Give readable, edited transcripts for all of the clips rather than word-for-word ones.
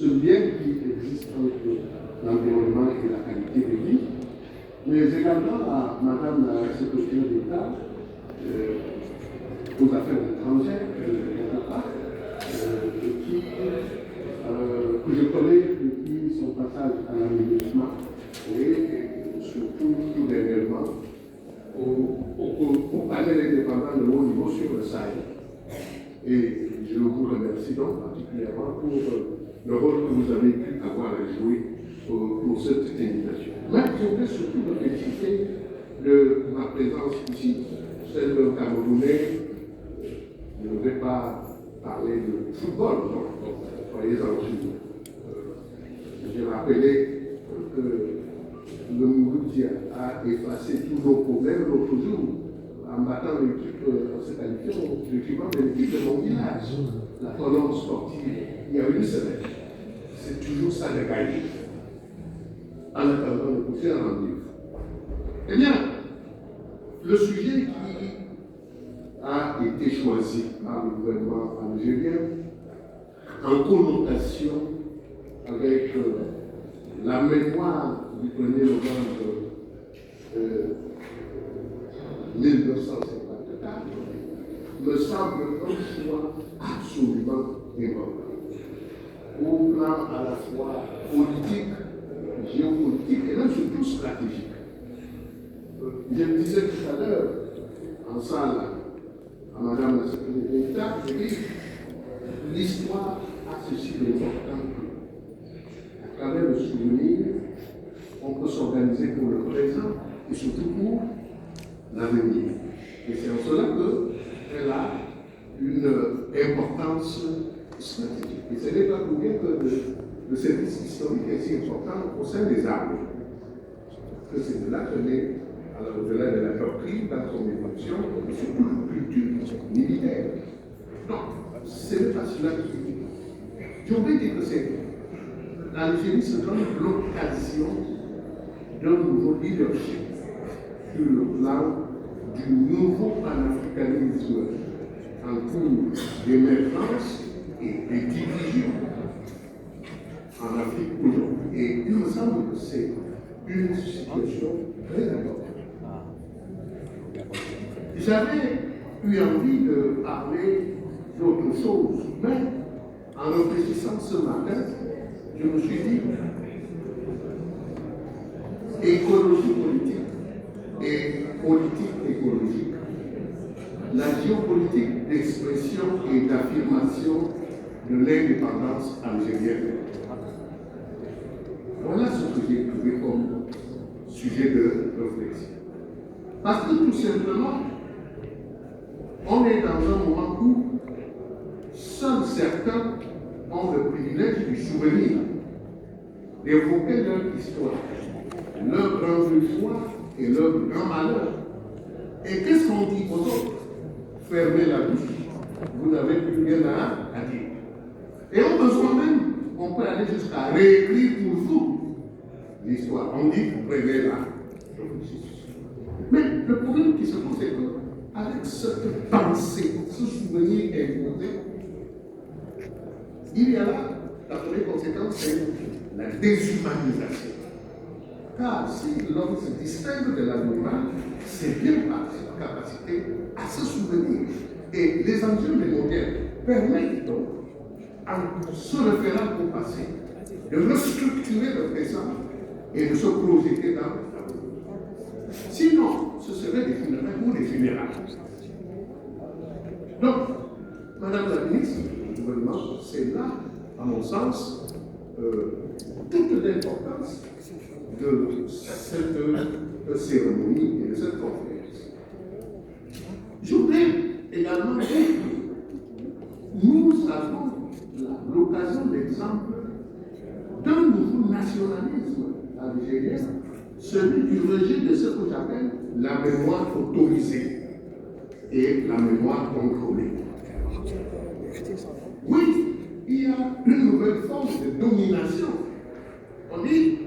ce lien qui existe entre l'environnement et la qualité de vie, mais également à Madame la secrétaire d'État aux affaires étrangères, que je connais depuis son passage à l'aménagement et surtout tout dernièrement au panel indépendant de haut niveau sur le Sahel. Et je vous remercie donc particulièrement pour le rôle que vous avez pu avoir à jouer pour cette invitation. Mais je voudrais surtout me féliciter de ma présence ici, celle d'un Camerounais. Je ne vais pas parler de football, donc soyez en suite. J'ai rappelé que le Mouroudia a effacé tous nos problèmes l'autre jour en battant l'équipe, en se qualifiant l'équipement de l'équipe de mon village, la colonne sportive, il y a une semaine. C'est toujours ça de gagner. En attendant de pousser un rendez-vous. Eh bien, le sujet qui a été choisi par le gouvernement algérien en connotation avec la mémoire du 1er novembre 1954 me semble un choix absolument important. Au plan à la fois politique, géopolitique et même surtout stratégique. Je le disais tout à l'heure en salle à Madame la secrétaire d'État, l'histoire a ceci d'important qu'à travers le souvenir, on peut s'organiser pour le présent et surtout pour l'avenir. Et c'est en cela qu'elle a une importance stratégique. Et ce n'est pas pour rien que le service historique est si important au sein des armées. Que c'est de là que naît, au-delà de la doctrine, dans son évolution, surtout la culture militaire. Non, ce n'est pas cela qui. Je voudrais dire que c'est. L'Algérie se donne l'occasion d'un nouveau leadership sur le plan du nouveau panafricanisme en cours d'émergence et de division en Afrique aujourd'hui. Et il me semble que c'est une situation très importante. J'avais eu envie de parler d'autre chose, mais en réfléchissant ce matin, je me suis dit écologie politique et politique écologique. La géopolitique d'expression et d'affirmation de l'indépendance algérienne. Voilà ce que j'ai trouvé comme sujet de réflexion. Parce que tout simplement, on est dans un moment où seuls certains ont le privilège du souvenir, d'évoquer leur histoire, leur grande joie et leur grand malheur. Et qu'est-ce qu'on dit aux autres? Fermez la bouche, vous n'avez plus rien à dire. Et au besoin même, on peut aller jusqu'à réécrire pour vous l'histoire. On dit, vous prenez la. Mais le problème qui se pose, c'est qu'avec cette pensée, ce souvenir imposé, il y a là, la première conséquence, c'est la déshumanisation. Car si l'homme se distingue de l'animal, c'est bien par sa capacité à se souvenir. Et les enjeux mémoriels permettent donc, en se référant au passé, de restructurer le présent et de se projeter dans l'avenir. Sinon, ce serait des funérailles ou des funérailles. Donc, Madame la ministre du gouvernement, c'est là, à mon sens, toute l'importance de cette cérémonie et de cette conférence. Je voudrais également dire que nous avons l'occasion d'exemple d'un nouveau nationalisme algérien, celui du rejet de ce que j'appelle la mémoire autorisée et la mémoire contrôlée. Oui, il y a une nouvelle forme de domination. On dit,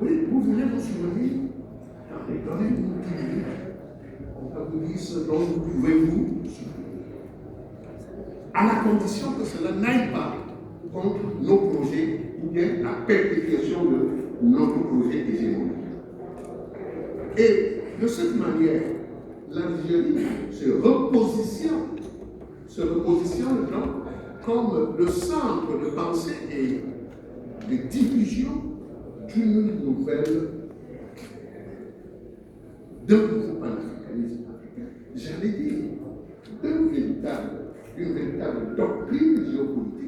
oui, vous voulez vous souvenir, donnez-vous 10 minutes. On va vous dire ce dont vous pouvez vous souvenir. À la condition que cela n'aille pas contre nos projets ou bien la perpétuation de notre projet hégémonique. Et de cette manière, l'Algérie se repositionne donc comme le centre de pensée et de diffusion d'un nouveau panafricanisme africain, j'allais dire, d'une véritable doctrine géopolitique